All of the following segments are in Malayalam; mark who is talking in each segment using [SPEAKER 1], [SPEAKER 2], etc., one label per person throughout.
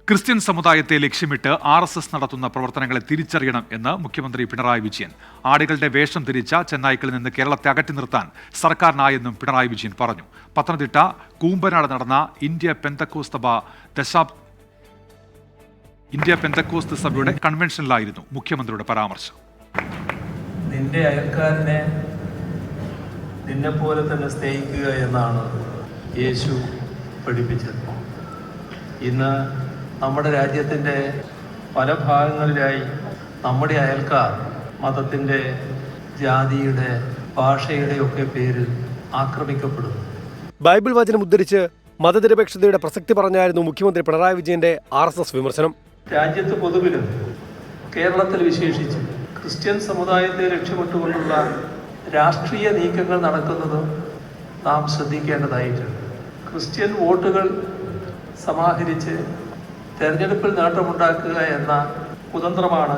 [SPEAKER 1] ക്രിസ്ത്യൻ സമുദായത്തെ ലക്ഷ്യമിട്ട് RSS നടത്തുന്ന പ്രവർത്തനങ്ങളെ തിരിച്ചറിയണം എന്ന് മുഖ്യമന്ത്രി പിണറായി വിജയൻ. ആടുകളുടെ വേഷം ധരിച്ച ചെന്നായ്ക്കളിൽ നിന്ന് കേരളത്തെ അകറ്റി നിർത്താൻ സർക്കാരിനായെന്നും പിണറായി വിജയൻ പറഞ്ഞു. പത്തനംതിട്ട കൂമ്പനാട് നടന്ന ഇന്ത്യ പെന്തക്കോസ്ത് സഭയുടെ കൺവെൻഷനിലായിരുന്നു മുഖ്യമന്ത്രിയുടെ പരാമർശം.
[SPEAKER 2] നിന്റെ അയൽക്കാരനെ നിന്നെ പോലെ തന്നെ സ്നേഹിക്കുക എന്നാണ് യേശു പഠിപ്പിച്ചത്. ഇന്ന് നമ്മുടെ രാജ്യത്തിൻ്റെ പല ഭാഗങ്ങളിലായി നമ്മുടെ അയൽക്കാർ മതത്തിൻ്റെ, ജാതിയുടെ, ഭാഷയുടെ ഒക്കെ പേരിൽ ആക്രമിക്കപ്പെടുന്നു.
[SPEAKER 3] ബൈബിൾ വചനം ഉദ്ധരിച്ച് മതനിരപേക്ഷതയുടെ പ്രസക്തി പറഞ്ഞായിരുന്നു മുഖ്യമന്ത്രി പിണറായി വിജയന്റെ RSS വിമർശനം.
[SPEAKER 2] രാജ്യത്ത് പൊതുവിലും കേരളത്തിൽ വിശേഷിച്ച് ക്രിസ്ത്യൻ സമുദായത്തെ ലക്ഷ്യമിട്ടുകൊണ്ടുള്ള രാഷ്ട്രീയ നീക്കങ്ങൾ നടക്കുന്നത് നാം ശ്രദ്ധിക്കേണ്ടതായിട്ടുണ്ട്. ക്രിസ്ത്യൻ വോട്ടുകൾ സമാഹരിച്ച് തെരഞ്ഞെടുപ്പിൽ നേട്ടമുണ്ടാക്കുക എന്ന കുതന്ത്രമാണ്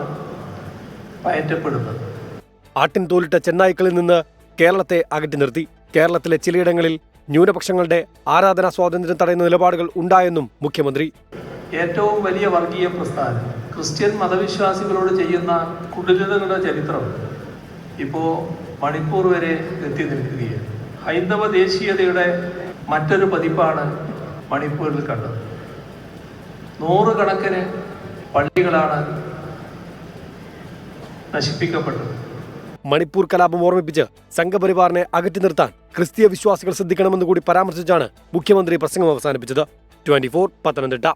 [SPEAKER 2] പയറ്റപ്പെടുന്നത്.
[SPEAKER 3] ആട്ടിൻ തോലിട്ട ചെന്നായ്ക്കളിൽ നിന്ന് കേരളത്തെ അകറ്റി നിർത്തി. കേരളത്തിലെ ചിലയിടങ്ങളിൽ ന്യൂനപക്ഷങ്ങളുടെ ആരാധനാ സ്വാതന്ത്ര്യം തടയുന്ന നിലപാടുകൾ ഉണ്ടായെന്നും മുഖ്യമന്ത്രി.
[SPEAKER 2] ഏറ്റവും വലിയ വർഗീയ പ്രസ്ഥാനം ക്രിസ്ത്യൻ മതവിശ്വാസികളോട് ചെയ്യുന്ന കുടിലതകളുടെ ചരിത്രം ഇപ്പോൾ മണിപ്പൂർ വരെ എത്തി നിൽക്കുകയാണ്. ഹൈന്ദവ ദേശീയതയുടെ മറ്റൊരു പതിപ്പാണ് മണിപ്പൂരിൽ കണ്ടത്. 100 കണക്കിന് പള്ളികളാണ് നശിപ്പിക്കപ്പെട്ടത്.
[SPEAKER 3] മണിപ്പൂർ കലാപം ഓർമ്മിപ്പിച്ച് സംഘപരിവാറിനെ അകറ്റി നിർത്താൻ ക്രിസ്തീയ വിശ്വാസികൾ ശ്രദ്ധിക്കണമെന്ന് കൂടി പരാമർശിച്ചാണ് മുഖ്യമന്ത്രി പ്രസംഗം അവസാനിപ്പിച്ചത്. 24 പത്തനംതിട്ട.